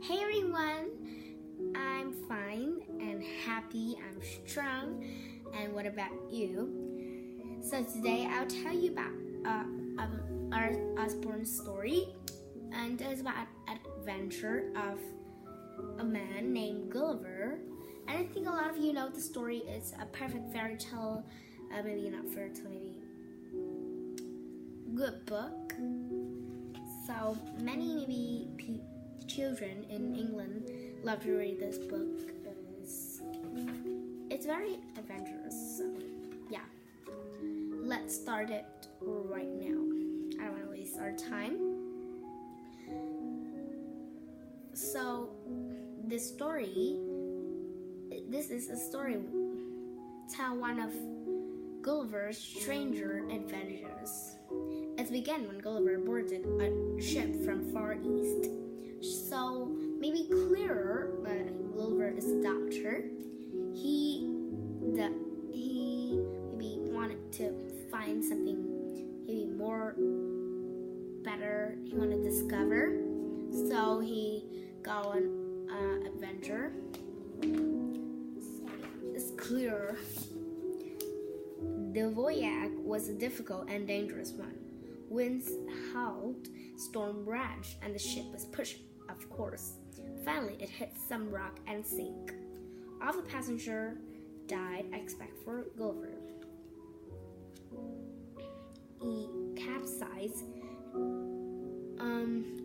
Hey everyone, I'm fine and happy, I'm strong, and what about you? So today I'll tell you about our Osborne story, and it's about an adventure of a man named Gulliver. And I think a lot of you know the story. It's a perfect fairy tale, maybe not fairy tale, maybe good book. So many children in England love to read this book. It's very adventurous. So yeah, let's start it right now. I don't want to waste our time. So this is a story tell one of Gulliver's stranger adventures. It began when Gulliver boarded a ship from Far East. So maybe clearer, but Gulliver is a doctor. He maybe wanted to find something maybe more better. He wanted to discover. So he go on an adventure. It's clearer. The voyage was a difficult and dangerous one. Winds howled, storm raged, and the ship was pushed, of course. Finally, it hit some rock and sank. All the passengers died except for Gulliver. He capsized.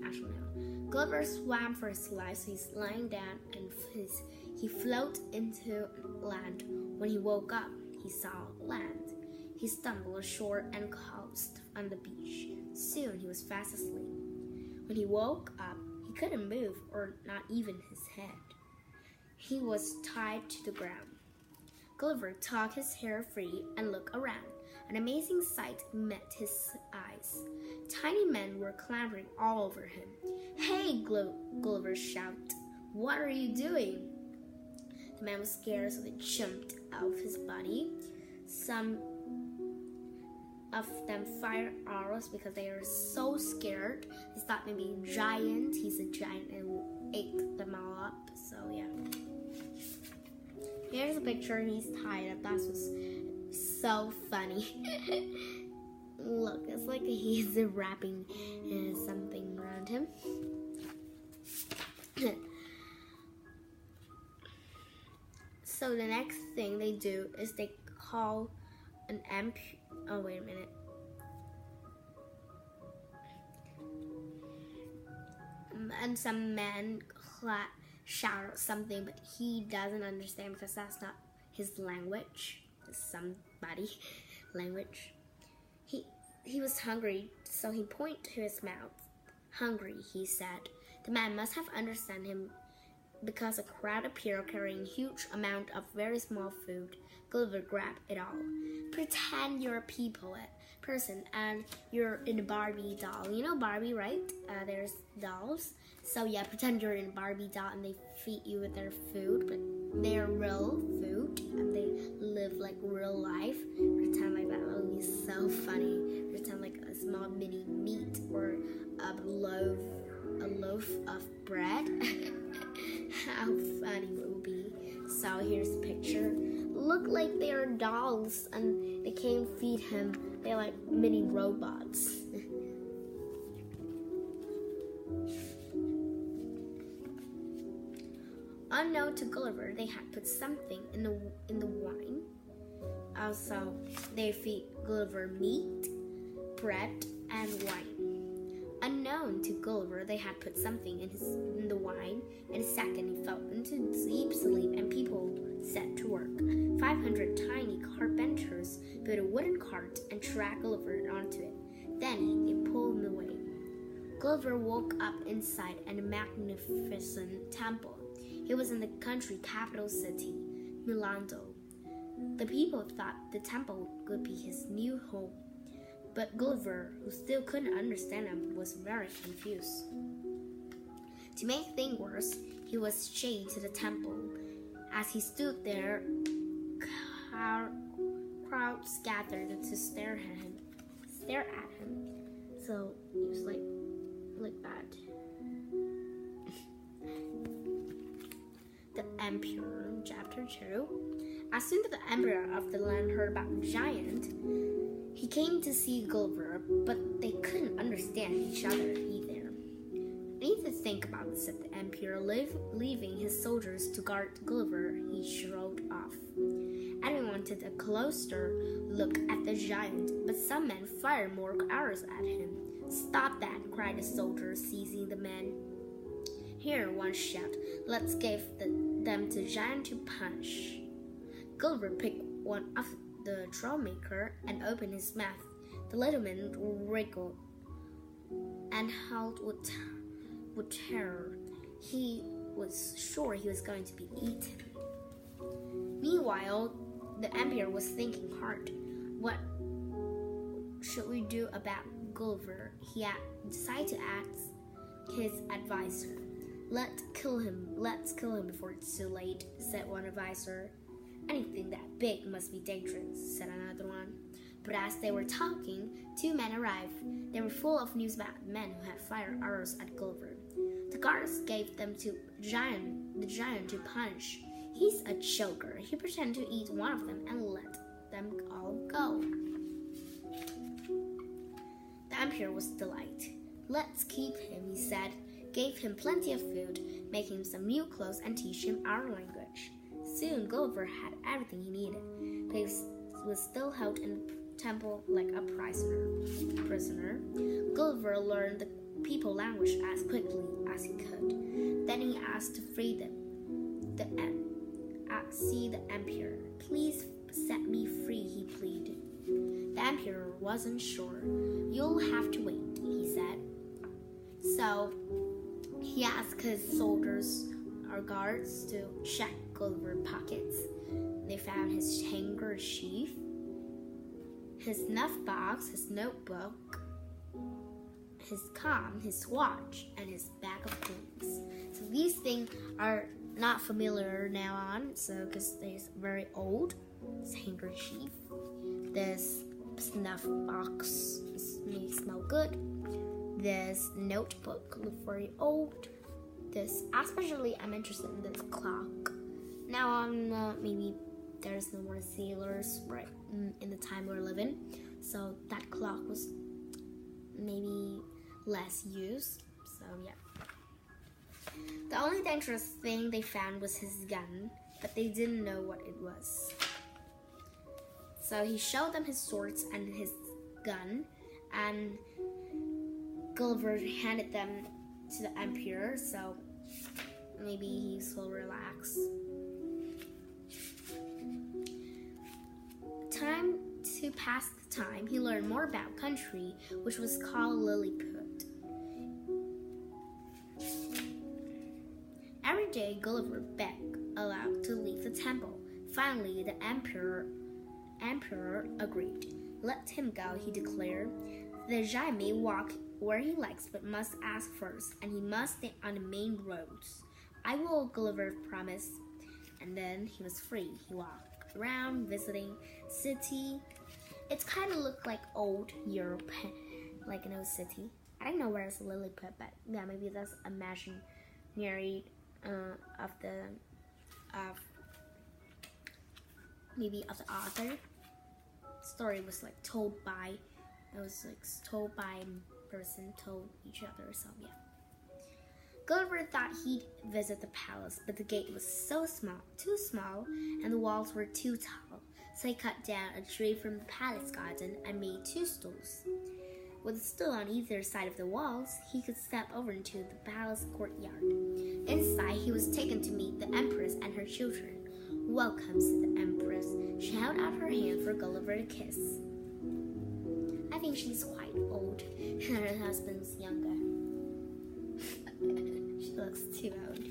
Actually no. Gulliver swam for his life, so he's lying down and he floated into land. When he woke up, he saw land. He stumbled ashore and collapsed on the beach. Soon he was fast asleep. When he woke up, he couldn't move, or not even his head. He was tied to the ground. Gulliver took his hair free and looked around. An amazing sight met his eyes. Tiny men were clambering all over him. "Hey!" Gulliver shouted. "What are you doing?" The man was scared, so they jumped out of his body. Some of them fired arrows because they were so scared. They thought maybe he's a giant, and ate them all up. So yeah. Here's a picture. He's tied up. That was so funny. Look, it's like he's wrapping something around him. So the next thing they do is they call an Oh, wait a minute. And some man shout something, but he doesn't understand because that's not his language. It's somebody language. He was hungry, so he pointed to his mouth. "Hungry," he said. The man must have understood him because a crowd appeared carrying a huge amount of very small food. Gulliver grabbed it all. Pretend you're a person and you're in a Barbie doll. You know Barbie, right? There's dolls. So yeah, pretend you're in a Barbie doll and they feed you with their food, but they're real food and they live like real life. Pretend like that. That would be so funny. Pretend like a small mini meat or a loaf of bread. How funny it would be. So here's a picture. Look like they're dolls and they can't feed him. They're like mini robots. Unknown to Gulliver, they had put something in the wine. Also, they feed Gulliver meat, bread, and wine. Unknown to Gulliver, they had put something in the wine. In a second, he fell into deep sleep, and people set to work. 500 tiny carpenters built a wooden cart and dragged Gulliver onto it. Then they pulled him away. Gulliver woke up inside a magnificent temple. He was in the country capital city, Milando. The people thought the temple would be his new home. But Gulliver, who still couldn't understand him, was very confused. To make things worse, he was chained to the temple. As he stood there, crowds gathered to stare at him. So he was like that. Emperor, Chapter 2. As soon as the Emperor of the land heard about the giant, he came to see Gulliver, but they couldn't understand each other either. I need to think about this, said the Emperor, leaving his soldiers to guard Gulliver. He strode off. Everyone wanted a closer look at the giant, but some men fired more arrows at him. Stop that, cried the soldier, seizing the men. Here, one shouted, let's give them to the giant to punish. Gulliver picked one of the troublemaker and opened his mouth. The little man wriggled and howled with terror. He was sure he was going to be eaten. Meanwhile, the Emperor was thinking hard. What should we do about Gulliver? He had decided to ask his advisor. Let's kill him before it's too late, said one advisor. Anything that big must be dangerous, said another one. But as they were talking, two men arrived. They were full of news about men who had fired arrows at Gulliver. The guards gave them to the giant to punish. He's a choker. He pretended to eat one of them and let them all go. The Emperor was delighted. Let's keep him, he said. Gave him plenty of food, make him some new clothes, and teach him our language. Soon Gulliver had everything he needed, but he was still held in the temple like a prisoner. Gulliver learned the people language as quickly as he could. Then he asked to free them. See the Emperor. Please set me free, he pleaded. The Emperor wasn't sure. You'll have to wait, he said. So he asked his soldiers or guards to check Gulliver's pockets. They found his handkerchief, his snuff box, his notebook, his comb, his watch, and his bag of things. So these things are not familiar now on, so because they're very old. This handkerchief, this snuff box may smell good. This notebook look very old. This, especially, I'm interested in this clock. Now on, maybe there's no more sailors right in the time we're living, so that clock was maybe less used. So yeah. The only dangerous thing they found was his gun, but they didn't know what it was. So he showed them his swords and his gun, and Gulliver handed them to the Emperor, so maybe he will relax. Time to pass the time, he learned more about country, which was called Lilliput. Every day, Gulliver begged aloud to leave the temple. Finally, the Emperor agreed. Let him go, he declared. The giant may walk where he likes, but must ask first, and he must stay on the main roads. I will, Gulliver promised. And then he was free. He walked around, visiting city. It kind of looked like old Europe, like an old city. I don't know where it's Lilliput, but yeah, maybe that's imaginary of the author. Story was like told by person told each other, so yeah. Gulliver thought he'd visit the palace, but the gate was so small, too small, and the walls were too tall, so he cut down a tree from the palace garden and made 2 stools. With a stool on either side of the walls, he could step over into the palace courtyard. Inside, he was taken to meet the Empress and her children. Welcome, said the Empress. She held out her hand for Gulliver to kiss. I think she's quite old, and her husband's younger. She looks too old.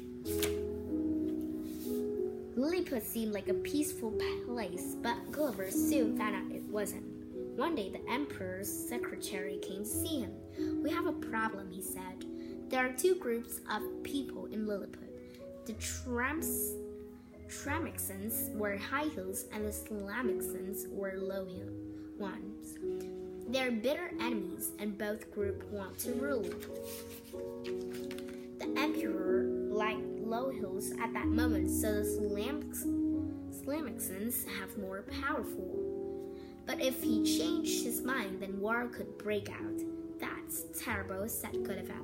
Lilliput seemed like a peaceful place, but Gulliver soon found out it wasn't. One day, the Emperor's secretary came to see him. We have a problem, he said. There are 2 groups of people in Lilliput. The Tramixons wear high heels, and the Slamixons wear low heel ones. They are bitter enemies, and both groups want to rule. The Emperor liked low molehills at that moment, so the Slamixons have more powerful. But if he changed his mind, then war could break out. That's terrible, said Gulliver.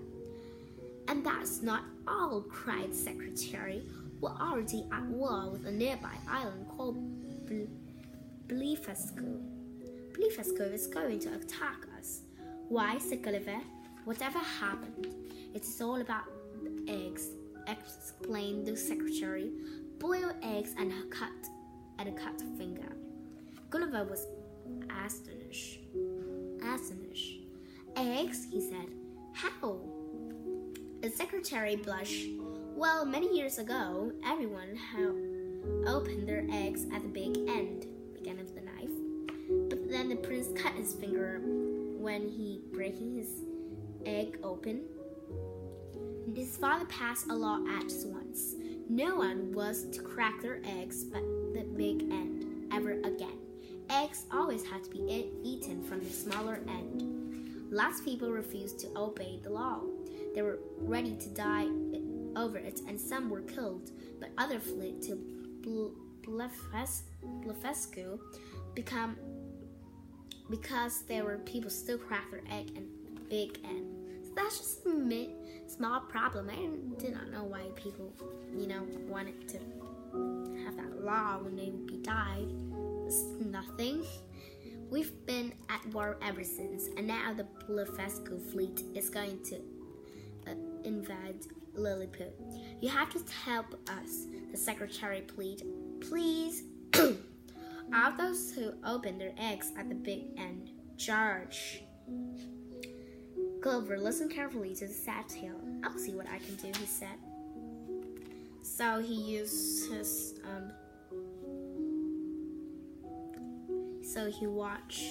And that's not all, cried the secretary. We're already at war with a nearby island called Blefuscu. Blefuscu is going to attack us. Why, said Gulliver. Whatever happened, it's all about eggs, explained the secretary. Boiled eggs and a cut finger. Gulliver was astonished. Eggs, he said. How? The secretary blushed. Well, many years ago, everyone had opened their eggs at the big end, began of the knife. But then the prince cut his finger when he breaking his egg open. His father passed a law at once. No one was to crack their eggs but the big end ever again. Eggs always had to be eaten from the smaller end. Lots of people refused to obey the law. They were ready to die over it, and some were killed, but others fled to Blefuscu because there were people still crack their egg and big end. So that's just a small problem. I did not know why people, wanted to have that law when they would be died. It's nothing. We've been at war ever since, and now the Blefuscu fleet is going to invade Lilliput. You have to help us, the secretary pleaded. Please. All those who open their eggs at the big end, charge. Gulliver listened carefully to the sad tale. I'll see what I can do, he said. So he used his So he watched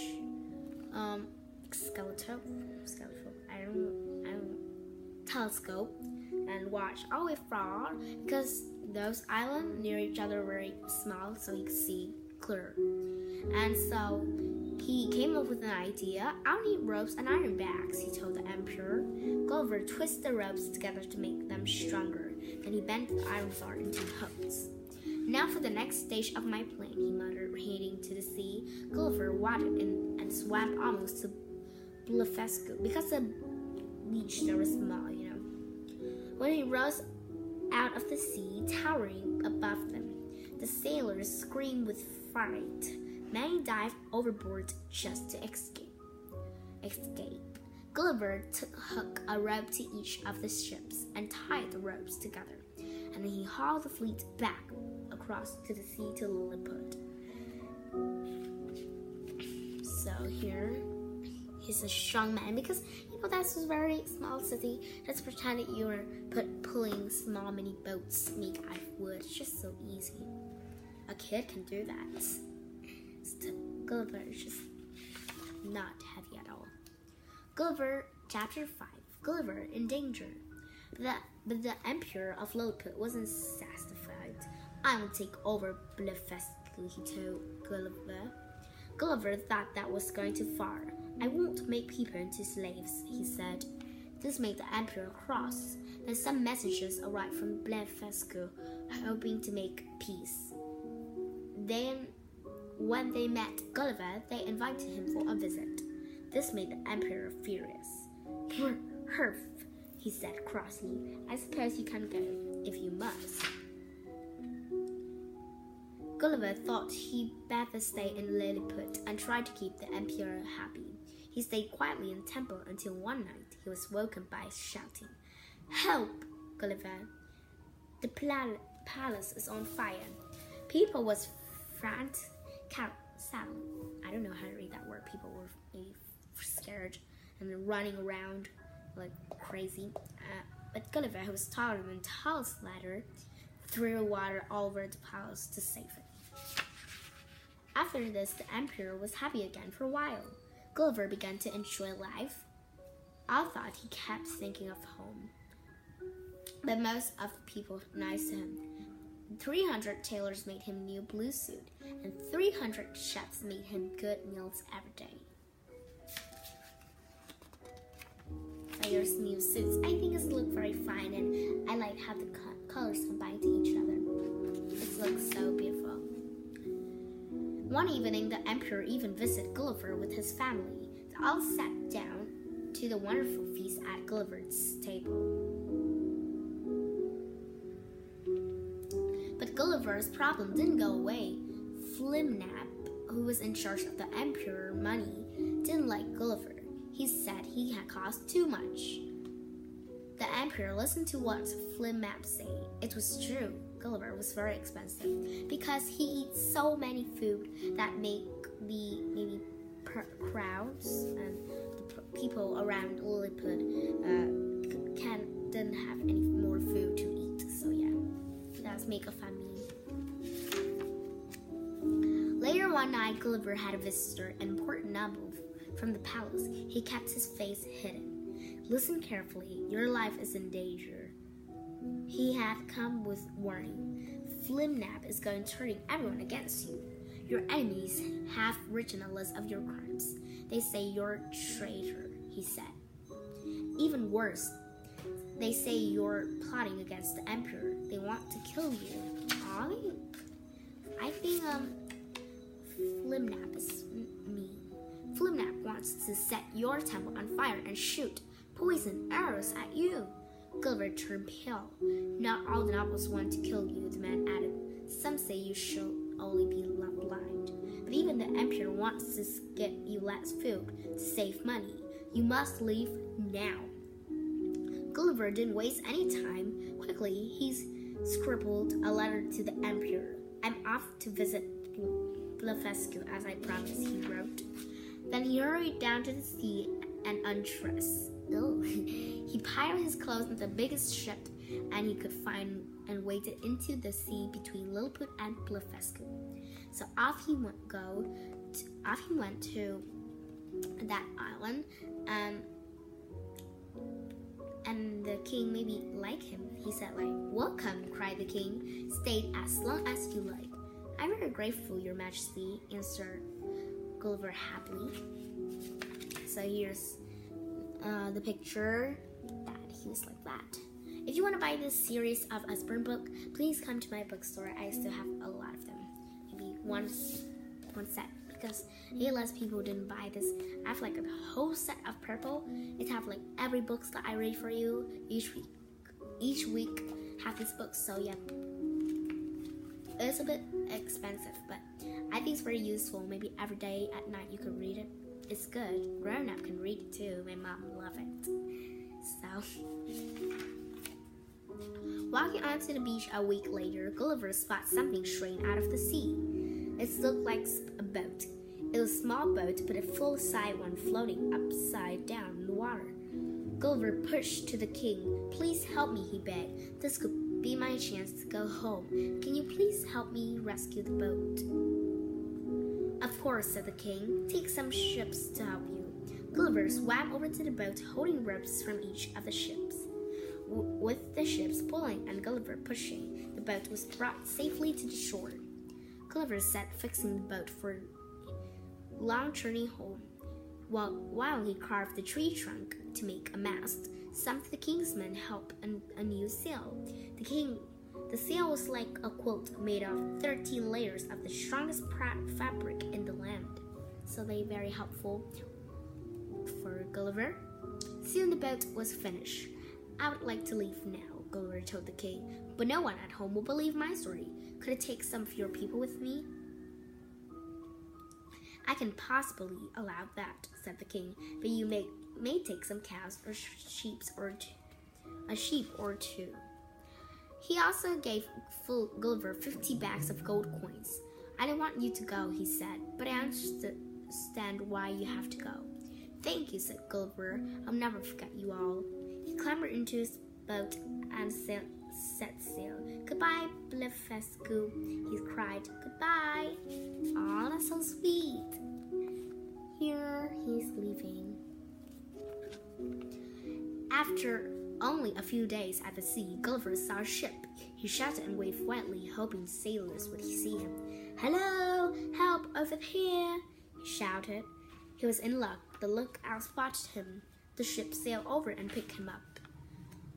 telescope and watched all the way far because those islands near each other were very small, so he could see clearer. And so he came up with an idea. I'll need ropes and iron bags, he told the emperor. Gulliver twisted the ropes together to make them stronger. Then he bent the iron bar into hooks. Now for the next stage of my plan, he muttered, heading to the sea. Gulliver waded in and swam almost to Blefuscu because the beach there was small, When he rose out of the sea, towering above them, the sailors screamed with fright. Many dived overboard just to escape. Gulliver hooked a rope to each of the ships and tied the ropes together, and then he hauled the fleet back across to the sea to Lilliput. So here, he's a strong man because that's a very small city. Let's pretend that you were pulling small mini boats made out of wood. It's just so easy. A kid can do that. Gulliver is just not heavy at all. Gulliver, Chapter 5. Gulliver in danger. But the Emperor of Lilliput wasn't satisfied. I will take over Blefuscu, he told Gulliver. Gulliver thought that was going too far. I won't make people into slaves, he said. This made the Emperor cross. Then some messengers arrived from Blefuscu, hoping to make peace. Then, when they met Gulliver, they invited him for a visit. This made the Emperor furious. Herf, he said crossly. I suppose you can go, if you must. Gulliver thought he'd better stay in Lilliput and tried to keep the Emperor happy. He stayed quietly in the temple until one night he was woken by shouting, Help, Gulliver! The palace is on fire. People was frantic. I don't know how to read that word. People were maybe scared and running around like crazy. But Gulliver, who was taller than the tallest ladder, threw water all over the palace to save it. After this, the Emperor was happy again for a while. Gulliver began to enjoy life. I thought he kept thinking of home. But most of the people were nice to him. 300 tailors made him a new blue suit, and 300 chefs made him good meals every day. So wears new suits. I think it looks very fine, and I like how the colors combine to each other. It looks so beautiful. One evening, the emperor even visited Gulliver with his family. They all sat down to the wonderful feast at Gulliver's table. But Gulliver's problem didn't go away. Flimnap, who was in charge of the emperor's money, didn't like Gulliver. He said he had cost too much. The emperor listened to what Flimnap said. It was true. Gulliver was very expensive because he eats so many food that make the crowds and the people around Lilliput didn't have any more food to eat. So yeah, that's make a famine. Later one night, Gulliver had a visitor, an important noble from the palace. He kept his face hidden. Listen carefully, your life is in danger. He had come with warning. Flimnap is going to turn everyone against you. Your enemies have written a list of your crimes. They say you're a traitor, he said. Even worse, they say you're plotting against the emperor. They want to kill you. I think Flimnap is mean. Flimnap wants to set your temple on fire and shoot poison arrows at you. Gulliver turned pale. Not all the nobles want to kill you, the man added. Some say you should only be blind. But even the emperor wants to get you less food to save money. You must leave now. Gulliver didn't waste any time. Quickly, he scribbled a letter to the emperor. I'm off to visit Blefuscu, as I promised, he wrote. Then he hurried down to the sea and undressed. He piled his clothes in the biggest ship and he could find and waded into the sea between Lilliput and Blefuscu. So off he went to that island, and the king maybe liked him. He said, "Welcome," cried the king. "Stay as long as you like." "I'm very grateful, your majesty," answered Gulliver happily. So here's the picture that he was like that. If you want to buy this series of Usborne book, please come to my bookstore. I still have a lot of them. Maybe one set, because less people didn't buy this. I have like a whole set of purple. It have like every books that I read for you each week have this book. So yeah, it's a bit expensive, but I think it's very useful. Maybe every day at night you could read it. It's good. Grown up can read it too. My mom loved it. So, walking onto the beach a week later, Gulliver spotted something strange out of the sea. It looked like a boat. It was a small boat, but a full-size one floating upside down in the water. Gulliver pushed to the king. "Please help me," he begged. "This could be my chance to go home. Can you please help me rescue the boat?" "Of course," said the king. "Take some ships to help you." Gulliver swam over to the boat, holding ropes from each of the ships. With the ships pulling and Gulliver pushing, the boat was brought safely to the shore. Gulliver sat fixing the boat for a long journey home. While he carved the tree trunk to make a mast, some of the king's men helped a new sail. The sail was like a quilt made of 13 layers of the strongest fabric in the land. So they very helpful for Gulliver. Soon the boat was finished. "I would like to leave now," Gulliver told the king, "but no one at home will believe my story. Could I take some of your people with me?" "I can possibly allow that," said the king, "but you may take some cows or sheep or two. He also gave Gulliver 50 bags of gold coins. "I don't want you to go," he said, "but I understand why you have to go." "Thank you," said Gulliver. "I'll never forget you all." He clambered into his boat and set sail. "Goodbye, Blefuscu," he cried. "Goodbye." Aw, that's so sweet. Here he's leaving. After only a few days at the sea, Gulliver saw a ship. He shouted and waved wildly, hoping sailors would see him. "Hello! Help over here!" he shouted. He was in luck. The lookout spotted him. the ship sail over and pick him up.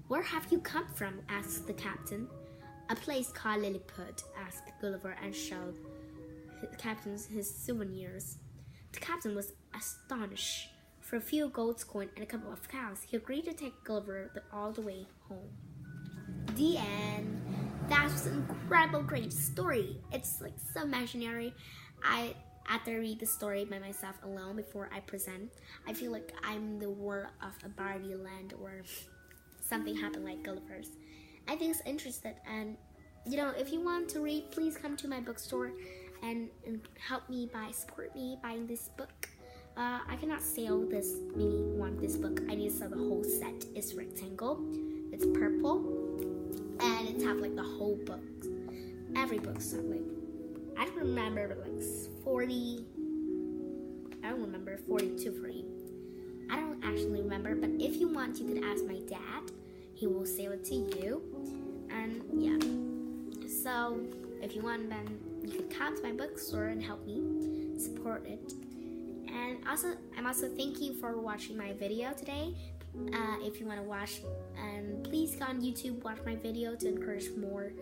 "Where have you come from?" asked the captain. "A place called Lilliput," asked Gulliver, and showed the captain his souvenirs. The captain was astonished. For a few gold coins and a couple of cows, he agreed to take Gulliver all the way home. The end. That was an incredible, great story. It's like so imaginary. I have to read the story by myself alone before I present. I feel like I'm the world of a Barbie land or something happened like Gulliver's. I think it's interesting, and if you want to read, please come to my bookstore and help me support me buying this book. I cannot sell this book. I need to sell the whole set. It's rectangle. It's purple, and it's have like the whole book. Every book's have like, I don't remember, but like 40. I don't remember 42 for you. I don't actually remember, but if you want, you can ask my dad. He will sell it to you. And yeah, so if you want, then you can come to my bookstore and help me support it. And I'm also thank you for watching my video today. If you want to watch, and please go on YouTube, watch my video to encourage more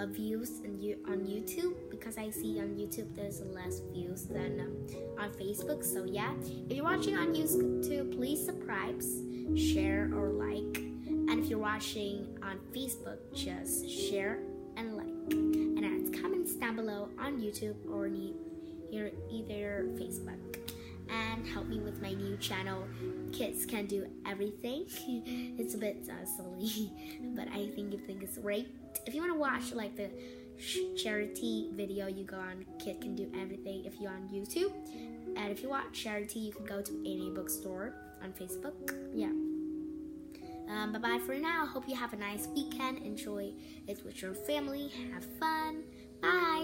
views on YouTube, because I see on YouTube there's less views than on Facebook. So yeah, if you're watching on YouTube, please subscribe, share, or like. And if you're watching on Facebook, just share and like. And add comments down below on YouTube or either Facebook. And help me with my new channel, Kids Can Do Everything. It's a bit silly, but I think it's great. If you want to watch like the charity video, you go on Kid Can Do Everything if you're on YouTube. And if you want charity, you can go to A&A Bookstore on Facebook. Yeah. Bye-bye for now. Hope you have a nice weekend. Enjoy it with your family. Have fun. Bye.